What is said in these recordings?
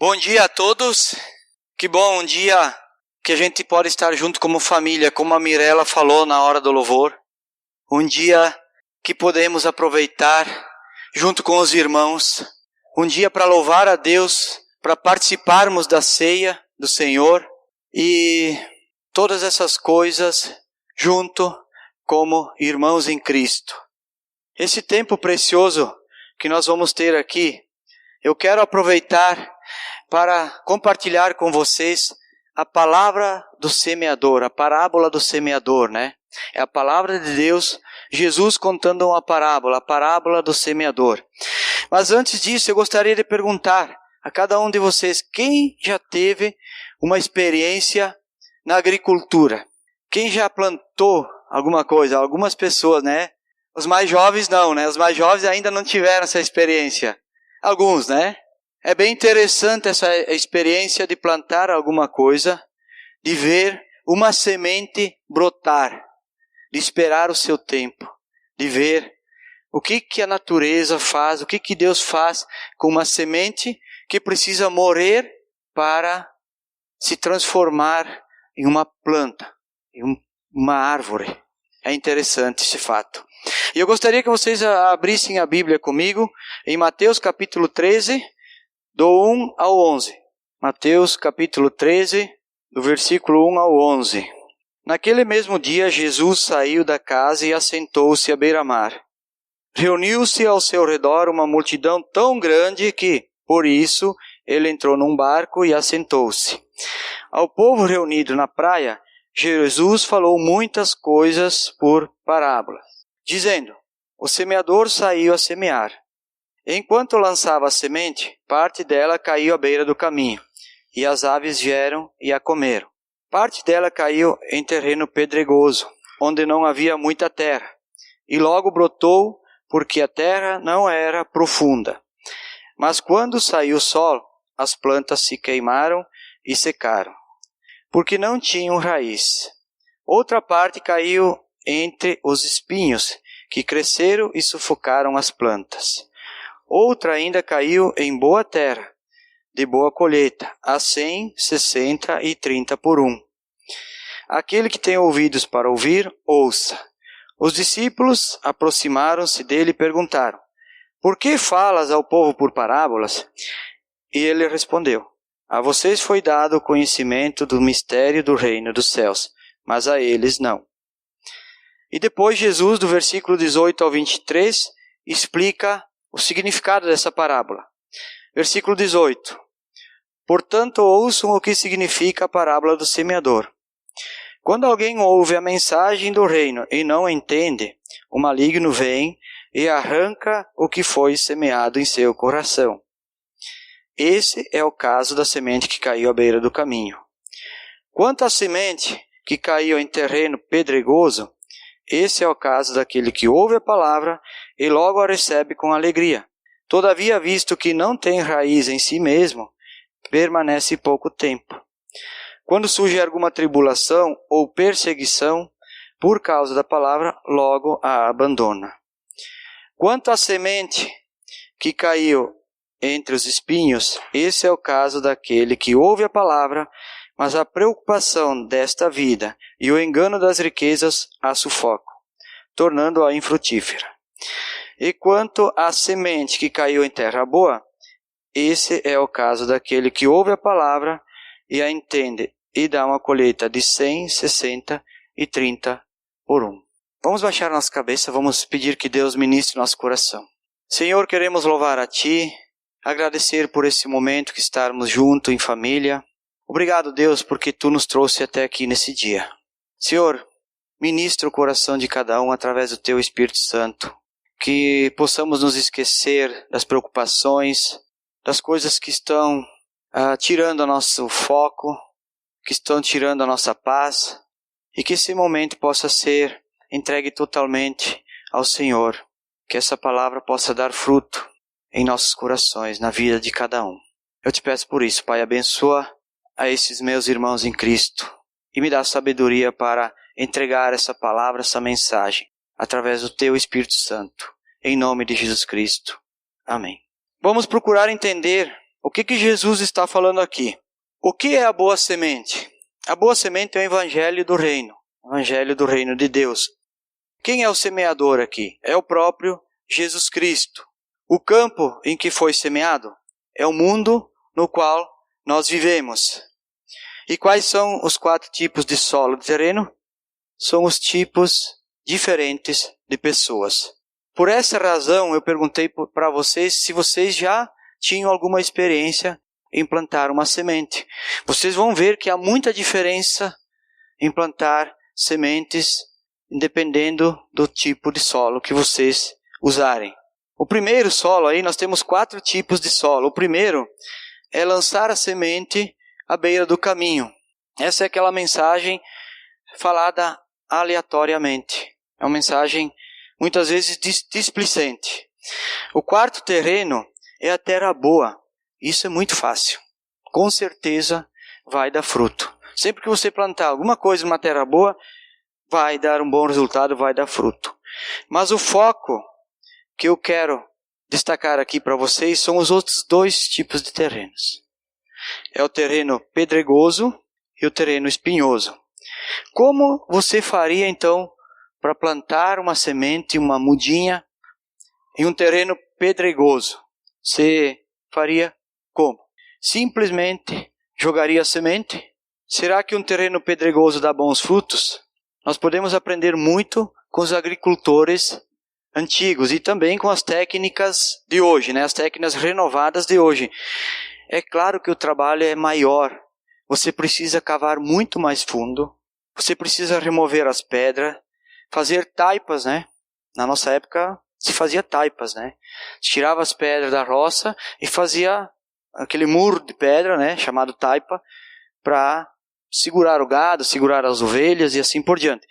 Bom dia a todos. Que bom um dia que a gente pode estar junto como família, como a Mirella falou na hora do louvor. Um dia que podemos aproveitar junto com os irmãos. Um dia para louvar a Deus, para participarmos da ceia do Senhor e todas essas coisas junto como irmãos em Cristo. Esse tempo precioso que nós vamos ter aqui, eu quero aproveitar para compartilhar com vocês a palavra do semeador, a parábola do semeador, né? É a palavra de Deus, Jesus contando uma parábola, a parábola do semeador. Mas antes disso, eu gostaria de perguntar a cada um de vocês, quem já teve uma experiência na agricultura? Quem já plantou alguma coisa? Algumas pessoas, né? Os mais jovens não, né? Os mais jovens ainda não tiveram essa experiência. Alguns, né? É bem interessante essa experiência de plantar alguma coisa, de ver uma semente brotar, de esperar o seu tempo, de ver o que a natureza faz, o que Deus faz com uma semente que precisa morrer para se transformar em uma planta, em uma árvore. É interessante esse fato. E eu gostaria que vocês abrissem a Bíblia comigo em Mateus capítulo 13, do 1 ao 11. Mateus capítulo 13, do versículo 1 ao 11. Naquele mesmo dia, Jesus saiu da casa e assentou-se à beira-mar. Reuniu-se ao seu redor uma multidão tão grande que, por isso, ele entrou num barco e assentou-se. Ao povo reunido na praia, Jesus falou muitas coisas por parábolas, dizendo: o semeador saiu a semear. Enquanto lançava a semente, parte dela caiu à beira do caminho, e as aves vieram e a comeram. Parte dela caiu em terreno pedregoso, onde não havia muita terra, e logo brotou, porque a terra não era profunda. Mas quando saiu o sol, as plantas se queimaram e secaram, porque não tinham raiz. Outra parte caiu entre os espinhos, que cresceram e sufocaram as plantas. Outra ainda caiu em boa terra, de boa colheita, a 100, 60 e 30 por 1. Aquele que tem ouvidos para ouvir, ouça. Os discípulos aproximaram-se dele e perguntaram: por que falas ao povo por parábolas? E ele respondeu: a vocês foi dado o conhecimento do mistério do reino dos céus, mas a eles não. E depois Jesus, do versículo 18 ao 23, explica o significado dessa parábola. Versículo 18. Portanto, ouçam o que significa a parábola do semeador. Quando alguém ouve a mensagem do reino e não entende, o maligno vem e arranca o que foi semeado em seu coração. Esse é o caso da semente que caiu à beira do caminho. Quanto à semente que caiu em terreno pedregoso, esse é o caso daquele que ouve a palavra e logo a recebe com alegria. Todavia, visto que não tem raiz em si mesmo, permanece pouco tempo. Quando surge alguma tribulação ou perseguição, por causa da palavra, logo a abandona. Quanto à semente que caiu entre os espinhos, esse é o caso daquele que ouve a palavra, mas a preocupação desta vida e o engano das riquezas a sufocam, tornando-a infrutífera. E quanto à semente que caiu em terra boa, esse é o caso daquele que ouve a palavra e a entende e dá uma colheita de 100, 60 e 30 por 1. Vamos baixar nossa cabeça, vamos pedir que Deus ministre nosso coração. Senhor, queremos louvar a Ti, agradecer por esse momento que estarmos juntos em família. Obrigado, Deus, porque Tu nos trouxe até aqui nesse dia. Senhor, ministra o coração de cada um através do Teu Espírito Santo. Que possamos nos esquecer das preocupações, das coisas que estão tirando o nosso foco, que estão tirando a nossa paz, e que esse momento possa ser entregue totalmente ao Senhor. Que essa palavra possa dar fruto em nossos corações, na vida de cada um. Eu te peço por isso, Pai, abençoa a esses meus irmãos em Cristo e me dá sabedoria para entregar essa palavra, essa mensagem, através do Teu Espírito Santo, em nome de Jesus Cristo. Amém. Vamos procurar entender O que Jesus está falando aqui? O que é a boa semente? A boa semente é o evangelho do reino. O evangelho do reino de Deus. Quem é o semeador aqui? É o próprio Jesus Cristo. O campo em que foi semeado é o mundo no qual nós vivemos. E quais são os 4 tipos de solo de terreno? São os tipos diferentes de pessoas. Por essa razão, eu perguntei para vocês se vocês já tinham alguma experiência em plantar uma semente. Vocês vão ver que há muita diferença em plantar sementes, dependendo do tipo de solo que vocês usarem. O primeiro solo aí, nós temos 4 tipos de solo. O primeiro é lançar a semente à beira do caminho. Essa é aquela mensagem falada aleatoriamente. É uma mensagem muitas vezes displicente. O quarto terreno é a terra boa. Isso é muito fácil. Com certeza vai dar fruto. Sempre que você plantar alguma coisa numa terra boa, vai dar um bom resultado, vai dar fruto. Mas o foco que eu quero destacar aqui para vocês são os outros 2 tipos de terrenos. É o terreno pedregoso e o terreno espinhoso. Como você faria então para plantar uma semente, uma mudinha em um terreno pedregoso? Você faria como? Simplesmente jogaria a semente? Será que um terreno pedregoso dá bons frutos? Nós podemos aprender muito com os agricultores antigos e também com as técnicas de hoje, as técnicas renovadas de hoje. É claro que o trabalho é maior. Você precisa cavar muito mais fundo. Você precisa remover as pedras, fazer taipas, Na nossa época se fazia taipas, Tirava as pedras da roça e fazia aquele muro de pedra, chamado taipa, para segurar o gado, segurar as ovelhas e assim por diante.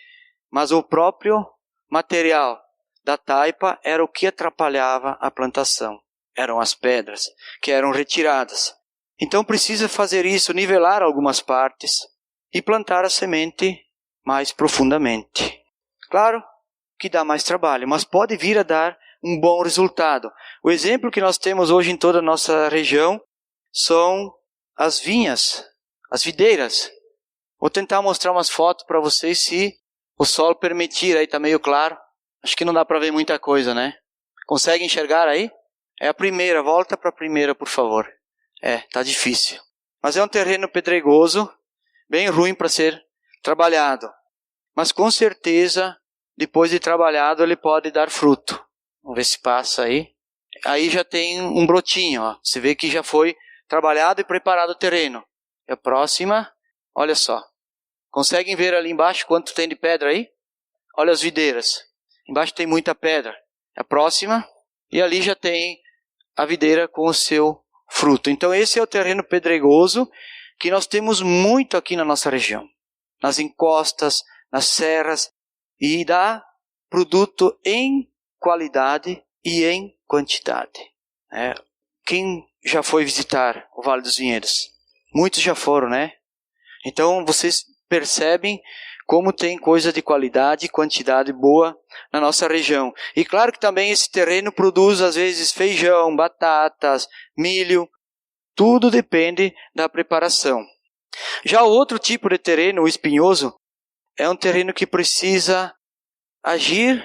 Mas o próprio material da taipa era o que atrapalhava a plantação. Eram as pedras que eram retiradas. Então precisa fazer isso, nivelar algumas partes e plantar a semente mais profundamente. Claro que dá mais trabalho, mas pode vir a dar um bom resultado. O exemplo que nós temos hoje em toda a nossa região são as vinhas, as videiras. Vou tentar mostrar umas fotos para vocês se o sol permitir. Aí está meio claro. Acho que não dá para ver muita coisa, Consegue enxergar aí? É a primeira, volta para a primeira, por favor. Tá difícil. Mas é um terreno pedregoso, bem ruim para ser trabalhado. Mas com certeza, depois de trabalhado, ele pode dar fruto. Vamos ver se passa aí. Aí já tem um brotinho, ó. Você vê que já foi trabalhado e preparado o terreno. E a próxima, olha só. Conseguem ver ali embaixo quanto tem de pedra aí? Olha as videiras. Embaixo tem muita pedra. A próxima, e ali já tem a videira com o seu fruto. Então esse é o terreno pedregoso que nós temos muito aqui na nossa região. Nas encostas, nas serras, e dá produto em qualidade e em quantidade. Quem já foi visitar o Vale dos Vinhedos? Muitos já foram, Então vocês percebem como tem coisa de qualidade e quantidade boa na nossa região. E claro que também esse terreno produz às vezes feijão, batatas, milho. Tudo depende da preparação. Já o outro tipo de terreno, o espinhoso, é um terreno que precisa agir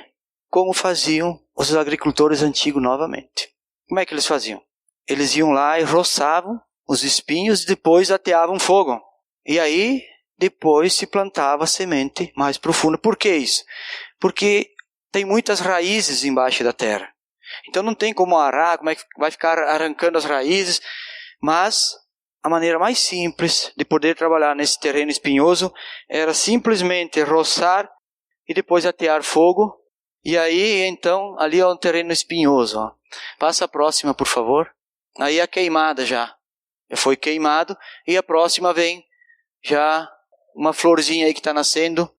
como faziam os agricultores antigos novamente. Como é que eles faziam? Eles iam lá e roçavam os espinhos e depois ateavam fogo. E aí, depois se plantava a semente mais profunda. Por que isso? Porque tem muitas raízes embaixo da terra. Então não tem como arar, como é que vai ficar arrancando as raízes. Mas a maneira mais simples de poder trabalhar nesse terreno espinhoso era simplesmente roçar e depois atear fogo. E aí, então, ali é um terreno espinhoso. Ó. Passa a próxima, por favor. Aí a queimada já foi queimado. E a próxima vem já uma florzinha aí que está nascendo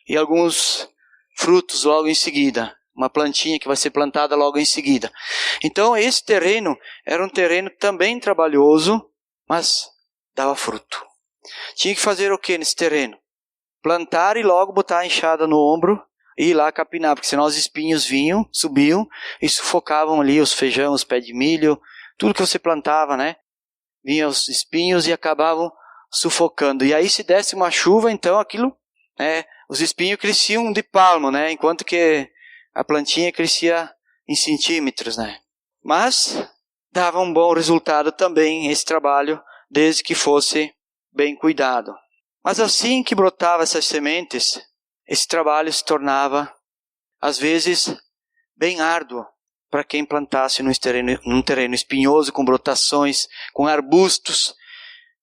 e alguns frutos logo em seguida. Uma plantinha que vai ser plantada logo em seguida. Então, esse terreno era um terreno também trabalhoso, mas dava fruto. Tinha que fazer o que nesse terreno? Plantar e logo botar a enxada no ombro e ir lá capinar, porque senão os espinhos vinham, subiam e sufocavam ali os feijão, os pés de milho, tudo que você plantava, vinham os espinhos e acabavam sufocando. E aí se desse uma chuva, então aquilo, os espinhos cresciam de palmo, enquanto que a plantinha crescia em centímetros. Mas dava um bom resultado também esse trabalho, desde que fosse bem cuidado. Mas assim que brotava essas sementes, esse trabalho se tornava, às vezes, bem árduo para quem plantasse num terreno espinhoso, com brotações, com arbustos.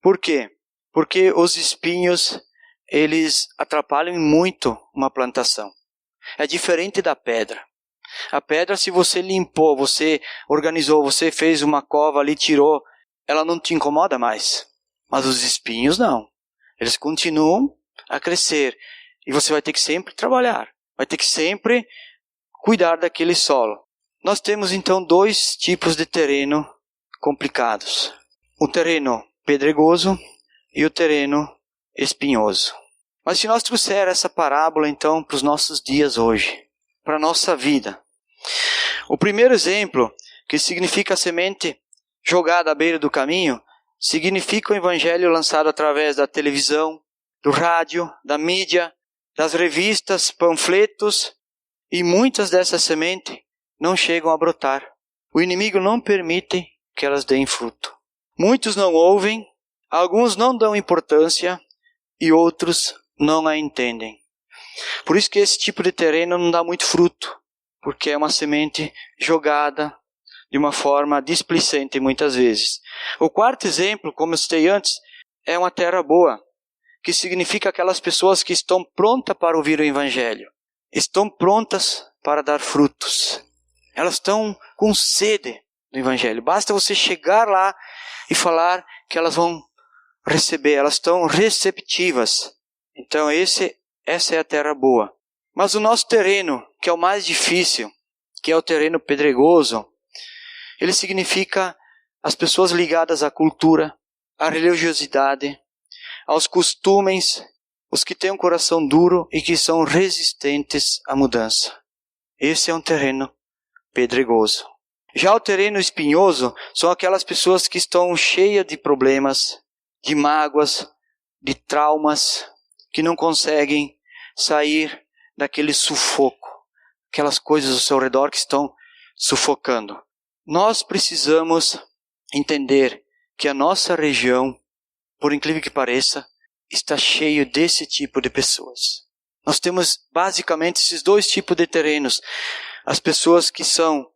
Por quê? Porque os espinhos, eles atrapalham muito uma plantação. É diferente da pedra. A pedra, se você limpou, você organizou, você fez uma cova ali, tirou, ela não te incomoda mais. Mas os espinhos não. Eles continuam a crescer. E você vai ter que sempre trabalhar. Vai ter que sempre cuidar daquele solo. Nós temos então 2 tipos de terreno complicados. O terreno pedregoso e o terreno espinhoso. Mas se nós trouxer essa parábola então para os nossos dias hoje, para a nossa vida. O primeiro exemplo, que significa a semente jogada à beira do caminho, significa o evangelho lançado através da televisão, do rádio, da mídia, das revistas, panfletos, e muitas dessas sementes não chegam a brotar. O inimigo não permite que elas deem fruto. Muitos não ouvem, alguns não dão importância e outros não a entendem. Por isso que esse tipo de terreno não dá muito fruto, porque é uma semente jogada de uma forma displicente muitas vezes. O quarto exemplo, como eu citei antes, é uma terra boa, que significa aquelas pessoas que estão prontas para ouvir o evangelho, estão prontas para dar frutos. Elas estão com sede do evangelho. Basta você chegar lá e falar que elas vão receber, elas estão receptivas. Então essa é a terra boa. Mas o nosso terreno, que é o mais difícil, que é o terreno pedregoso, ele significa as pessoas ligadas à cultura, à religiosidade, aos costumes, os que têm um coração duro e que são resistentes à mudança. Esse é um terreno pedregoso. Já o terreno espinhoso são aquelas pessoas que estão cheias de problemas, de mágoas, de traumas, que não conseguem sair daquele sufoco, aquelas coisas ao seu redor que estão sufocando. Nós precisamos entender que a nossa região, por incrível que pareça, está cheio desse tipo de pessoas. Nós temos basicamente esses 2 tipos de terrenos. As pessoas que são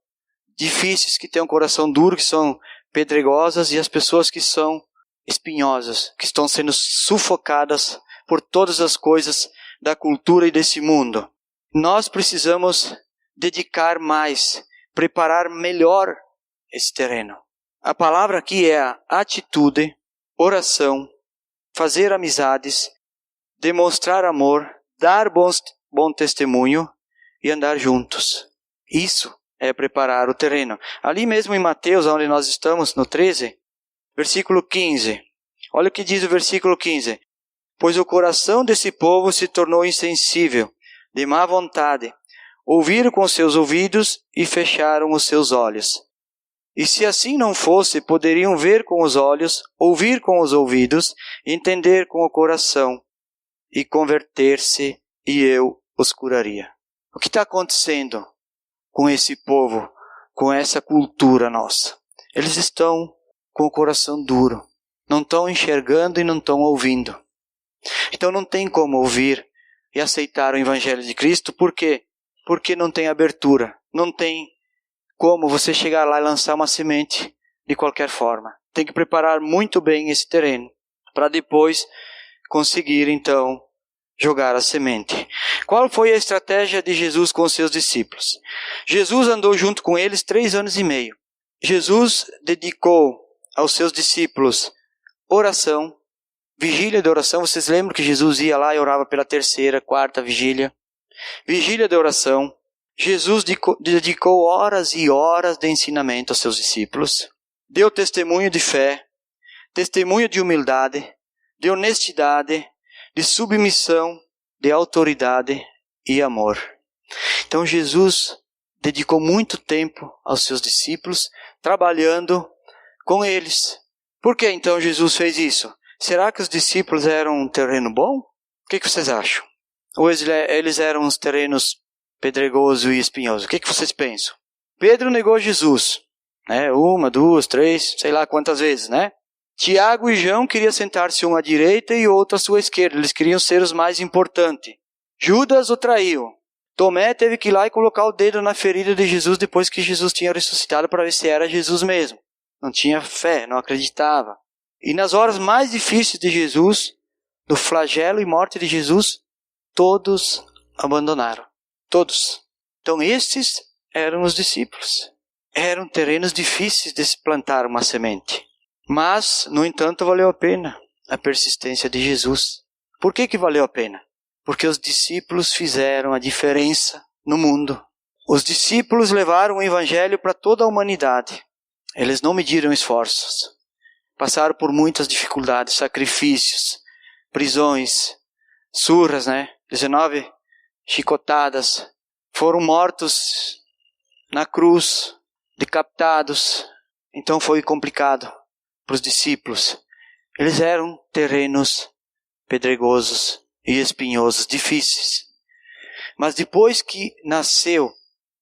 difíceis, que têm um coração duro, que são pedregosas, e as pessoas que são espinhosas, que estão sendo sufocadas por todas as coisas da cultura e desse mundo. Nós precisamos dedicar mais, preparar melhor esse terreno. A palavra aqui é a atitude, oração, fazer amizades, demonstrar amor, dar bom testemunho e andar juntos. Isso é preparar o terreno. Ali mesmo em Mateus, onde nós estamos, no 13, versículo 15. Olha o que diz o versículo 15. Pois o coração desse povo se tornou insensível, de má vontade. Ouviram com seus ouvidos e fecharam os seus olhos. E se assim não fosse, poderiam ver com os olhos, ouvir com os ouvidos, entender com o coração e converter-se, e eu os curaria. O que está acontecendo com esse povo, com essa cultura nossa? Eles estão com o coração duro, não estão enxergando e não estão ouvindo. Então não tem como ouvir e aceitar o Evangelho de Cristo. Por quê? Porque não tem abertura, não tem como você chegar lá e lançar uma semente de qualquer forma. Tem que preparar muito bem esse terreno para depois conseguir então jogar a semente. Qual foi a estratégia de Jesus com os seus discípulos? Jesus andou junto com eles 3 anos e meio. Jesus dedicou aos seus discípulos oração, vigília de oração. Vocês lembram que Jesus ia lá e orava pela 3ª, 4ª vigília? Vigília de oração. Jesus dedicou horas e horas de ensinamento aos seus discípulos. Deu testemunho de fé, testemunho de humildade, de honestidade, de submissão, de autoridade e amor. Então Jesus dedicou muito tempo aos seus discípulos, trabalhando com eles, Por que então Jesus fez isso? Será que os discípulos eram um terreno bom? O que vocês acham? Ou eles eram uns terrenos pedregosos e espinhosos? O que vocês pensam? Pedro negou Jesus, né? 1, 2, 3, sei lá quantas vezes, né? Tiago e João queriam sentar-se um à direita e outro à sua esquerda. Eles queriam ser os mais importantes. Judas o traiu. Tomé teve que ir lá e colocar o dedo na ferida de Jesus depois que Jesus tinha ressuscitado para ver se era Jesus mesmo. Não tinha fé, não acreditava. E nas horas mais difíceis de Jesus, do flagelo e morte de Jesus, todos abandonaram. Todos. Então estes eram os discípulos. Eram terrenos difíceis de se plantar uma semente. Mas, no entanto, valeu a pena a persistência de Jesus. Por que valeu a pena? Porque os discípulos fizeram a diferença no mundo. Os discípulos levaram o evangelho para toda a humanidade. Eles não mediram esforços. Passaram por muitas dificuldades, sacrifícios, prisões, surras, 19 chicotadas. Foram mortos na cruz, decapitados. Então foi complicado para os discípulos. Eles eram terrenos pedregosos e espinhosos, difíceis. Mas depois que nasceu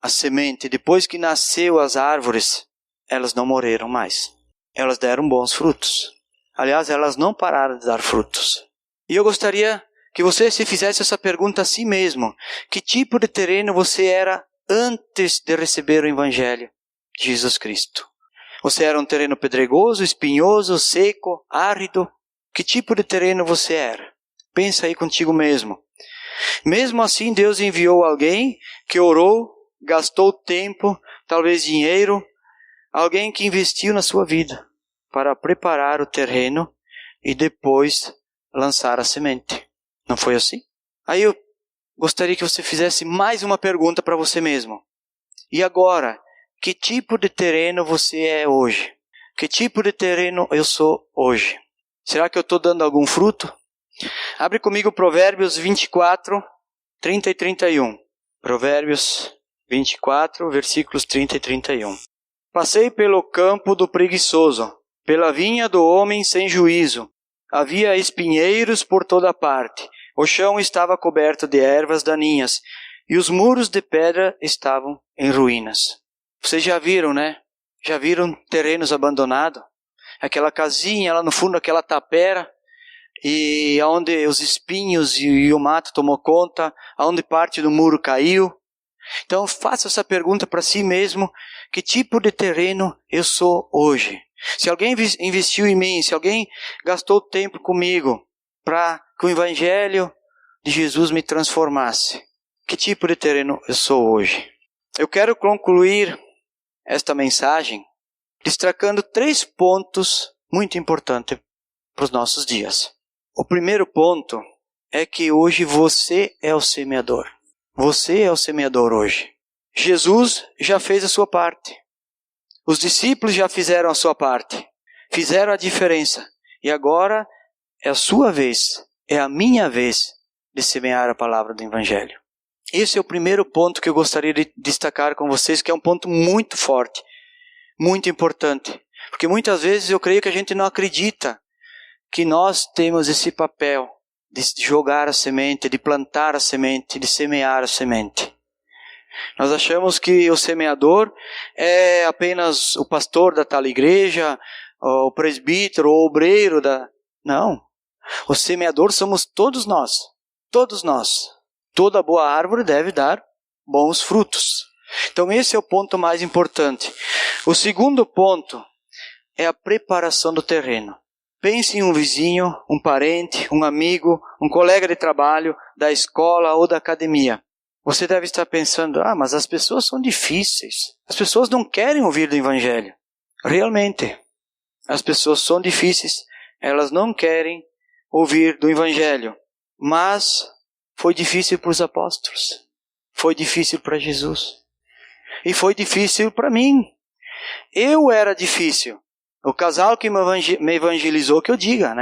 a semente, depois que nasceu as árvores, elas não morreram mais. Elas deram bons frutos. Aliás, elas não pararam de dar frutos. E eu gostaria que você se fizesse essa pergunta a si mesmo. Que tipo de terreno você era antes de receber o evangelho de Jesus Cristo? Você era um terreno pedregoso, espinhoso, seco, árido? Que tipo de terreno você era? Pensa aí contigo mesmo. Mesmo assim, Deus enviou alguém que orou, gastou tempo, talvez dinheiro, alguém que investiu na sua vida para preparar o terreno e depois lançar a semente. Não foi assim? Aí eu gostaria que você fizesse mais uma pergunta para você mesmo. E agora, que tipo de terreno você é hoje? Que tipo de terreno eu sou hoje? Será que eu estou dando algum fruto? Abre comigo Provérbios 24, 30 e 31. Provérbios 24, versículos 30 e 31. Passei pelo campo do preguiçoso, pela vinha do homem sem juízo. Havia espinheiros por toda parte. O chão estava coberto de ervas daninhas, e os muros de pedra estavam em ruínas. Vocês já viram, Já viram terrenos abandonados? Aquela casinha lá no fundo, aquela tapera, e onde os espinhos e o mato tomou conta, onde parte do muro caiu. Então faça essa pergunta para si mesmo: que tipo de terreno eu sou hoje? Se alguém investiu em mim, se alguém gastou tempo comigo para que o evangelho de Jesus me transformasse, que tipo de terreno eu sou hoje? Eu quero concluir esta mensagem destacando 3 pontos muito importantes para os nossos dias. O primeiro ponto é que hoje você é o semeador. Você é o semeador hoje. Jesus já fez a sua parte. Os discípulos já fizeram a sua parte. Fizeram a diferença. E agora é a sua vez, é a minha vez de semear a palavra do Evangelho. Esse é o primeiro ponto que eu gostaria de destacar com vocês, que é um ponto muito forte, muito importante. Porque muitas vezes eu creio que a gente não acredita que nós temos esse papel de jogar a semente, de plantar a semente, de semear a semente. Nós achamos que o semeador é apenas o pastor da tal igreja, o presbítero, o obreiro da... Não. O semeador somos todos nós. Todos nós. Toda boa árvore deve dar bons frutos. Então esse é o ponto mais importante. O segundo ponto é a preparação do terreno. Pense em um vizinho, um parente, um amigo, um colega de trabalho, da escola ou da academia. Você deve estar pensando: mas as pessoas são difíceis. As pessoas não querem ouvir do Evangelho. Realmente, as pessoas são difíceis. Elas não querem ouvir do Evangelho. Mas foi difícil para os apóstolos. Foi difícil para Jesus. E foi difícil para mim. Eu era difícil. O casal que me evangelizou, que eu diga,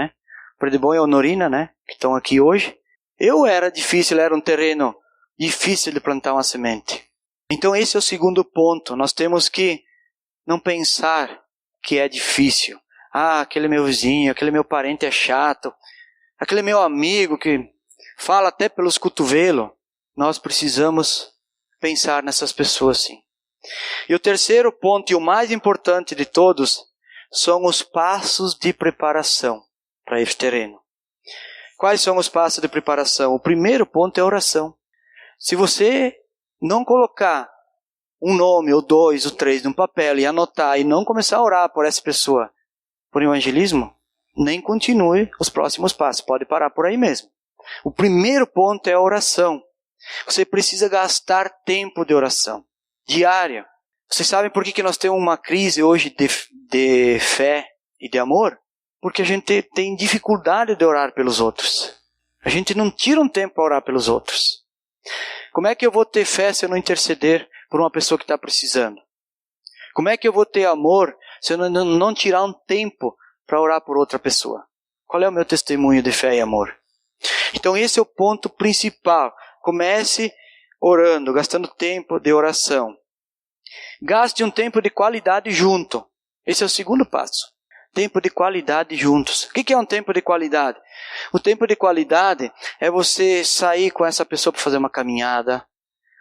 Predebon e Honorina, que estão aqui hoje. Eu era difícil, era um terreno difícil de plantar uma semente. Então esse é o segundo ponto. Nós temos que não pensar que é difícil. aquele meu vizinho, aquele meu parente é chato, aquele meu amigo que fala até pelos cotovelos. Nós precisamos pensar nessas pessoas sim. E o terceiro ponto, e o mais importante de todos, são os passos de preparação para esse terreno. Quais são os passos de preparação? O primeiro ponto é a oração. Se você não colocar um nome, ou 2, ou 3 num papel e anotar e não começar a orar por essa pessoa, por evangelismo, nem continue os próximos passos. Pode parar por aí mesmo. O primeiro ponto é a oração. Você precisa gastar tempo de oração diária. Vocês sabem por que nós temos uma crise hoje de fé e de amor? Porque a gente tem dificuldade de orar pelos outros. A gente não tira um tempo para orar pelos outros. Como é que eu vou ter fé se eu não interceder por uma pessoa que está precisando? Como é que eu vou ter amor se eu não tirar um tempo para orar por outra pessoa? Qual é o meu testemunho de fé e amor? Então esse é o ponto principal. Comece orando, gastando tempo de oração. Gaste um tempo de qualidade junto. Esse é o segundo passo. Tempo de qualidade juntos. O que é um tempo de qualidade? O tempo de qualidade é você sair com essa pessoa para fazer uma caminhada,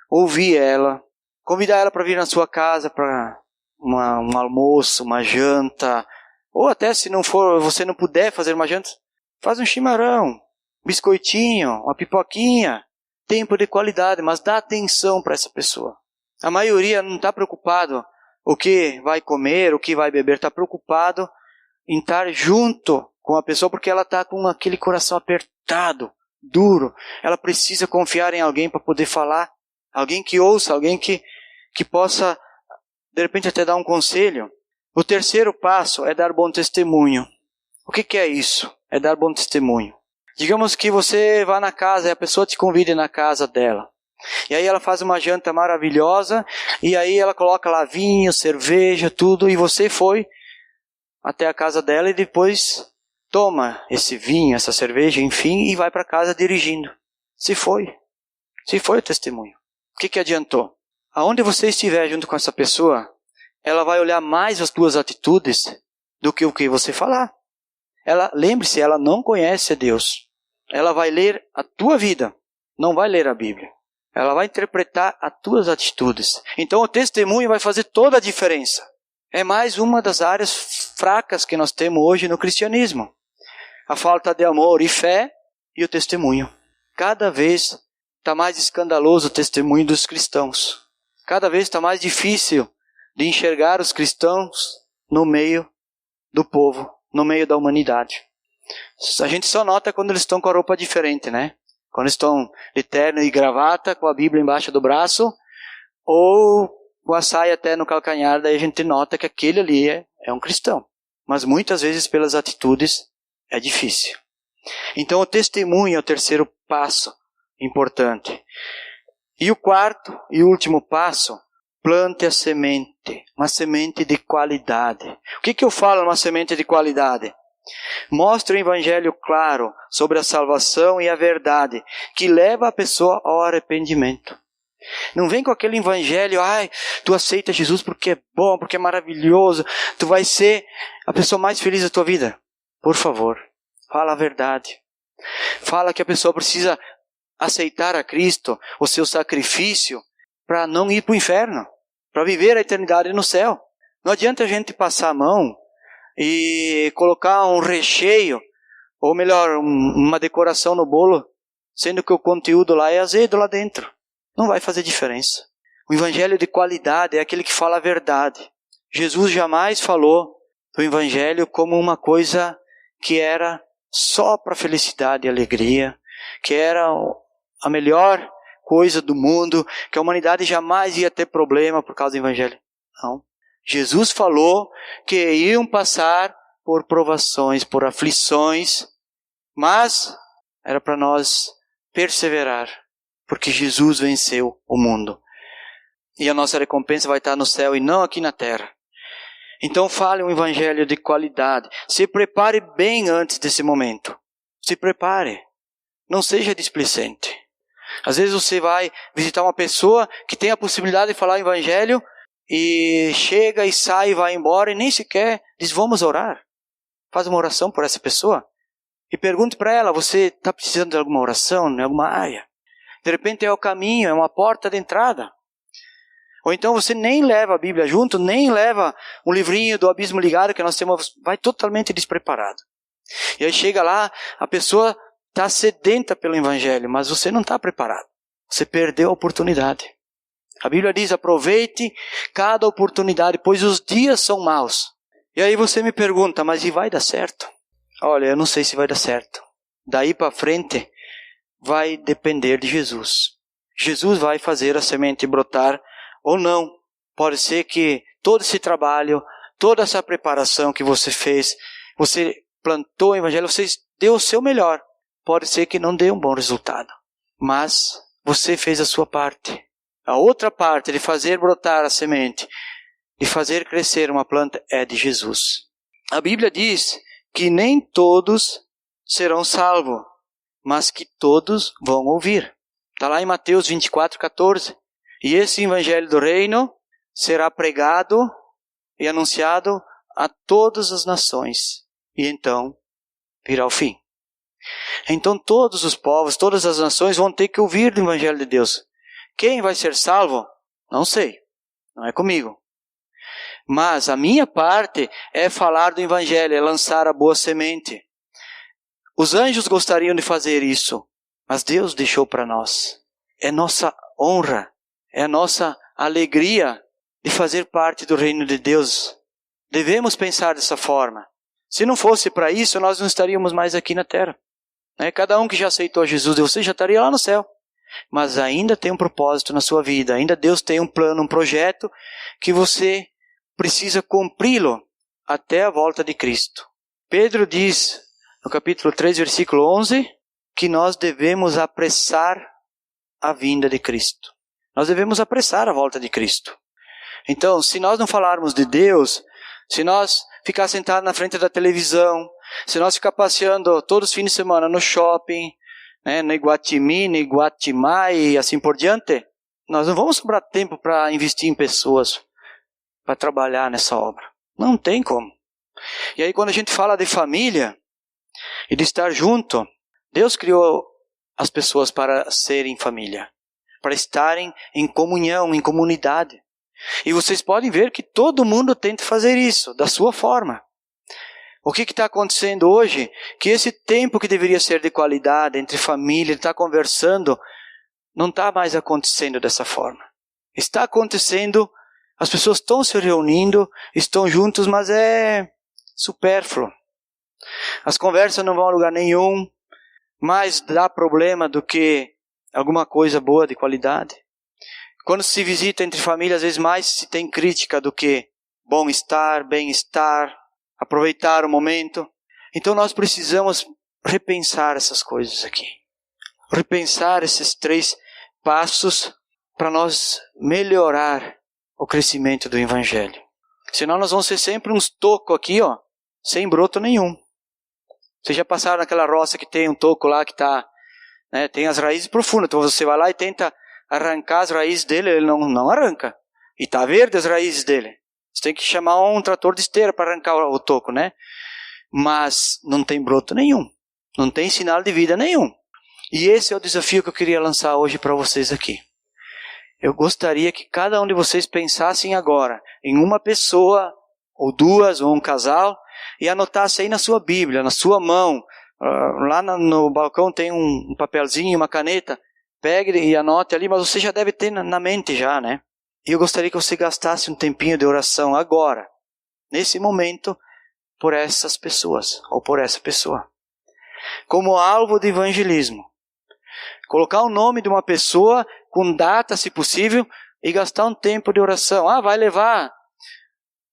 ouvir ela, convidar ela para vir na sua casa para um almoço, uma janta, ou até se você não puder fazer uma janta, faz um chimarrão, biscoitinho, uma pipoquinha. Tempo de qualidade, mas dá atenção para essa pessoa. A maioria não está preocupado o que vai comer, o que vai beber, está preocupado em estar junto com a pessoa porque ela está com aquele coração apertado, duro. Ela precisa confiar em alguém para poder falar, alguém que ouça, alguém que possa, de repente, até dar um conselho. O terceiro passo é dar bom testemunho. O que é isso? É dar bom testemunho. Digamos que você vá na casa e a pessoa te convida na casa dela. E aí ela faz uma janta maravilhosa, e aí ela coloca lá vinho, cerveja, tudo, e você foi até a casa dela e depois toma esse vinho, essa cerveja, enfim, e vai para casa dirigindo. Se foi o testemunho. O que adiantou? Aonde você estiver junto com essa pessoa, ela vai olhar mais as tuas atitudes do que o que você falar. Lembre-se, ela não conhece a Deus. Ela vai ler a tua vida, não vai ler a Bíblia. Ela vai interpretar as tuas atitudes. Então o testemunho vai fazer toda a diferença. É mais uma das áreas fracas que nós temos hoje no cristianismo. A falta de amor e fé e o testemunho. Cada vez está mais escandaloso o testemunho dos cristãos. Cada vez está mais difícil de enxergar os cristãos no meio do povo, no meio da humanidade. A gente só nota quando eles estão com a roupa diferente, né? Quando estão de terno e gravata, com a Bíblia embaixo do braço, ou com a saia até no calcanhar, daí a gente nota que aquele ali é um cristão. Mas muitas vezes pelas atitudes é difícil. Então o testemunho é o terceiro passo importante. E o quarto e último passo, plante a semente, uma semente de qualidade. O que eu falo numa semente de qualidade? Mostre o evangelho claro sobre a salvação e a verdade, que leva a pessoa ao arrependimento. Não vem com aquele evangelho, tu aceita Jesus porque é bom, porque é maravilhoso, tu vai ser a pessoa mais feliz da tua vida. Por favor, fala a verdade. Fala que a pessoa precisa aceitar a Cristo, o seu sacrifício, para não ir para o inferno, para viver a eternidade no céu. Não adianta a gente passar a mão e colocar um recheio, ou melhor, uma decoração no bolo, sendo que o conteúdo lá é azedo lá dentro. Não vai fazer diferença. O evangelho de qualidade é aquele que fala a verdade. Jesus jamais falou do evangelho como uma coisa que era só para felicidade e alegria, que era a melhor coisa do mundo, que a humanidade jamais ia ter problema por causa do evangelho. Não. Jesus falou que iam passar por provações, por aflições, mas era para nós perseverar, porque Jesus venceu o mundo. E a nossa recompensa vai estar no céu e não aqui na terra. Então fale um evangelho de qualidade. Se prepare bem antes desse momento. Se prepare. Não seja displicente. Às vezes você vai visitar uma pessoa que tem a possibilidade de falar o evangelho e chega e sai e vai embora e nem sequer diz vamos orar. faz uma oração por essa pessoa e pergunte para ela, você está precisando de alguma oração em alguma área? De repente é o caminho, é uma porta de entrada. Ou então você nem leva a Bíblia junto, nem leva um livrinho do Abismo Ligado que nós temos, vai totalmente despreparado. E aí chega lá, a pessoa está sedenta pelo Evangelho, mas você não está preparado. Você perdeu a oportunidade. A Bíblia diz, aproveite cada oportunidade, pois os dias são maus. E aí você me pergunta, mas e vai dar certo? Olha, eu não sei se vai dar certo. Daí para frente, vai depender de Jesus. Jesus vai fazer a semente brotar ou não. Pode ser que todo esse trabalho, toda essa preparação que você fez, você plantou o Evangelho, você deu o seu melhor. Pode ser que não dê um bom resultado. Mas você fez a sua parte. A outra parte de fazer brotar a semente, de fazer crescer uma planta, é de Jesus. A Bíblia diz que nem todos serão salvos, mas que todos vão ouvir. Está lá em Mateus 24:14. E esse Evangelho do Reino será pregado e anunciado a todas as nações. E então virá o fim. Então todos os povos, todas as nações vão ter que ouvir do Evangelho de Deus. Quem vai ser salvo? Não sei. Não é comigo. Mas a minha parte é falar do Evangelho, é lançar a boa semente. Os anjos gostariam de fazer isso, mas Deus deixou para nós. É nossa honra, é a nossa alegria de fazer parte do reino de Deus. Devemos pensar dessa forma. Se não fosse para isso, nós não estaríamos mais aqui na terra. Cada um que já aceitou Jesus, você já estaria lá no céu. Mas ainda tem um propósito na sua vida. Ainda Deus tem um plano, um projeto que você precisa cumpri-lo até a volta de Cristo. Pedro diz no capítulo 3, versículo 11, que nós devemos apressar a vinda de Cristo. Nós devemos apressar a volta de Cristo. Então, se nós não falarmos de Deus, se nós ficar sentado na frente da televisão, se nós ficar passeando todos os fins de semana no shopping, no Iguatimi, no Iguatimá e assim por diante, nós não vamos sobrar tempo para investir em pessoas, para trabalhar nessa obra. Não tem como. E aí quando a gente fala de família e de estar junto, Deus criou as pessoas para serem família, para estarem em comunhão, em comunidade. E vocês podem ver que todo mundo tenta fazer isso, da sua forma. O que está acontecendo hoje? Que esse tempo que deveria ser de qualidade, entre família, estar conversando, não está mais acontecendo dessa forma. Está acontecendo, as pessoas estão se reunindo, estão juntos, mas é supérfluo. As conversas não vão a lugar nenhum, mais dá problema do que alguma coisa boa de qualidade. Quando se visita entre famílias, às vezes mais se tem crítica do que bom-estar, bem-estar, aproveitar o momento. Então nós precisamos repensar essas coisas aqui. Repensar esses 3 passos para nós melhorar o crescimento do Evangelho. Senão nós vamos ser sempre uns tocos aqui, sem broto nenhum. Vocês já passaram naquela roça que tem um toco lá que está, tem as raízes profundas. Então você vai lá e tenta arrancar as raízes dele, ele não arranca. E está verde as raízes dele. Você tem que chamar um trator de esteira para arrancar o toco, Mas não tem broto nenhum. Não tem sinal de vida nenhum. E esse é o desafio que eu queria lançar hoje para vocês aqui. Eu gostaria que cada um de vocês pensassem agora em uma pessoa, ou 2, ou um casal, e anotasse aí na sua Bíblia, na sua mão. Lá no balcão tem um papelzinho e uma caneta. Pegue e anote ali, mas você já deve ter na mente já, E eu gostaria que você gastasse um tempinho de oração agora, nesse momento, por essas pessoas, ou por essa pessoa. Como alvo de evangelismo. Colocar o nome de uma pessoa, com data, se possível, e gastar um tempo de oração. Vai levar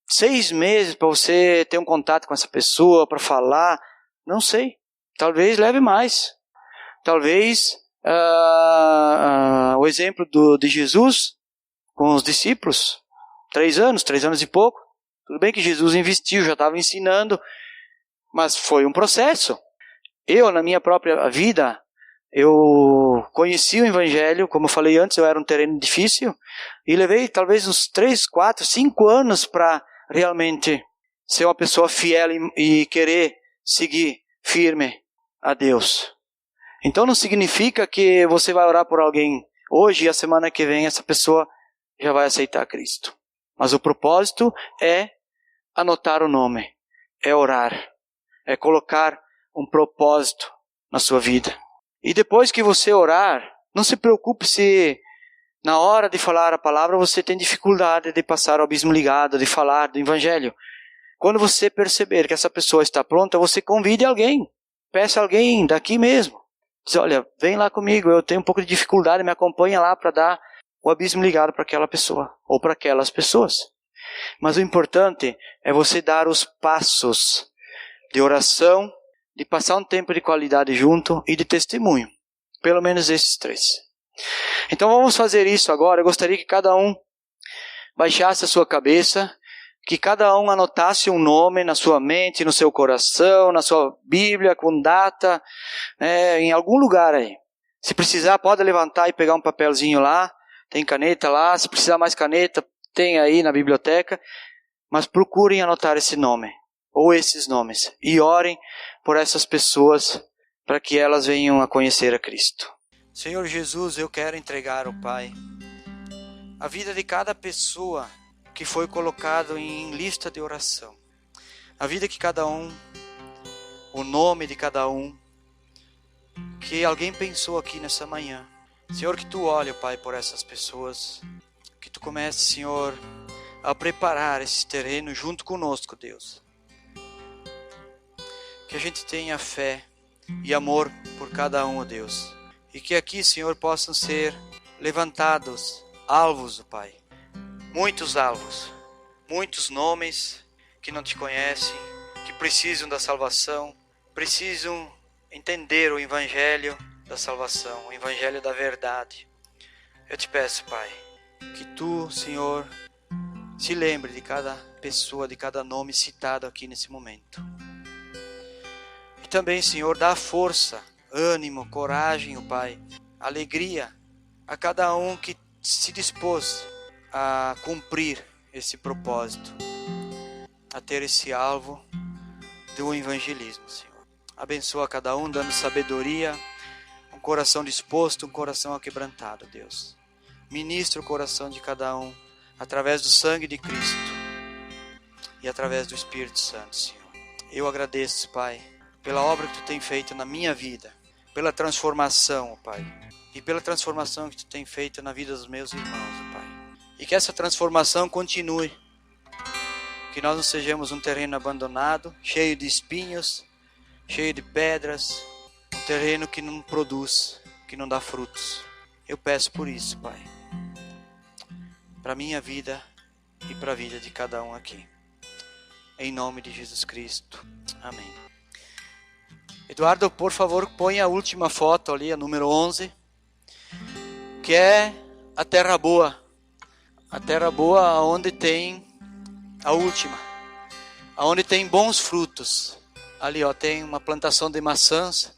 6 meses para você ter um contato com essa pessoa, para falar. Não sei. Talvez leve mais. Talvez o exemplo de Jesus com os discípulos, 3 anos e pouco. Tudo bem que Jesus investiu, já estava ensinando, mas foi um processo. Eu, na minha própria vida, eu conheci o Evangelho, como eu falei antes, eu era um terreno difícil, e levei talvez uns 3, 4, 5 anos para realmente ser uma pessoa fiel e querer seguir firme a Deus. Então não significa que você vai orar por alguém hoje e a semana que vem essa pessoa já vai aceitar Cristo. Mas o propósito é anotar o nome, é orar, é colocar um propósito na sua vida. E depois que você orar, não se preocupe se na hora de falar a palavra você tem dificuldade de passar o abismo ligado, de falar do Evangelho. Quando você perceber que essa pessoa está pronta, você convide alguém. Peça alguém daqui mesmo. Diz, olha, vem lá comigo, eu tenho um pouco de dificuldade, me acompanha lá para dar o abismo ligado para aquela pessoa, ou para aquelas pessoas. Mas o importante é você dar os passos de oração, de passar um tempo de qualidade junto e de testemunho. Pelo menos esses 3. Então vamos fazer isso agora. Eu gostaria que cada um baixasse a sua cabeça, que cada um anotasse um nome na sua mente, no seu coração, na sua Bíblia, com data, em algum lugar aí. Se precisar, pode levantar e pegar um papelzinho lá, tem caneta lá, se precisar mais caneta, tem aí na biblioteca, mas procurem anotar esse nome, ou esses nomes, e orem por essas pessoas, para que elas venham a conhecer a Cristo. Senhor Jesus, eu quero entregar ao Pai a vida de cada pessoa que foi colocado em lista de oração. A vida de cada um, o nome de cada um, que alguém pensou aqui nessa manhã. Senhor, que Tu olhe, Pai, por essas pessoas, que Tu comece, Senhor, a preparar esse terreno junto conosco, Deus. Que a gente tenha fé e amor por cada um, Deus. E que aqui, Senhor, possam ser levantados alvos, Pai. Muitos alvos, muitos nomes que não Te conhecem, que precisam da salvação, precisam entender o Evangelho da salvação, o Evangelho da verdade. Eu Te peço, Pai, que Tu, Senhor, se lembre de cada pessoa, de cada nome citado aqui nesse momento. E também, Senhor, dá força, ânimo, coragem, Pai, alegria a cada um que se dispôs a cumprir esse propósito, a ter esse alvo do evangelismo, Senhor. Abençoa cada um, dando sabedoria, um coração disposto, um coração aquebrantado, Deus. Ministra o coração de cada um, através do sangue de Cristo e através do Espírito Santo, Senhor. Eu agradeço, Pai, pela obra que Tu tem feito na minha vida, pela transformação, Pai, e pela transformação que Tu tem feito na vida dos meus irmãos, Pai. E que essa transformação continue. Que nós não sejamos um terreno abandonado, cheio de espinhos, cheio de pedras. Um terreno que não produz, que não dá frutos. Eu peço por isso, Pai. Para a minha vida e para a vida de cada um aqui. Em nome de Jesus Cristo. Amém. Eduardo, por favor, põe a última foto ali, a número 11. Que é a terra boa. A terra boa onde tem a última, onde tem bons frutos. Ali, ó, tem uma plantação de maçãs.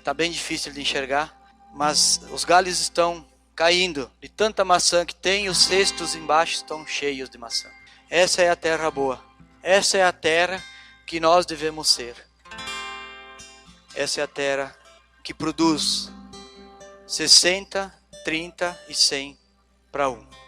Tá bem difícil de enxergar, mas os galhos estão caindo de tanta maçã que tem, os cestos embaixo estão cheios de maçã. Essa é a terra boa. Essa é a terra que nós devemos ser. Essa é a terra que produz 60, 30 e 100 para 1.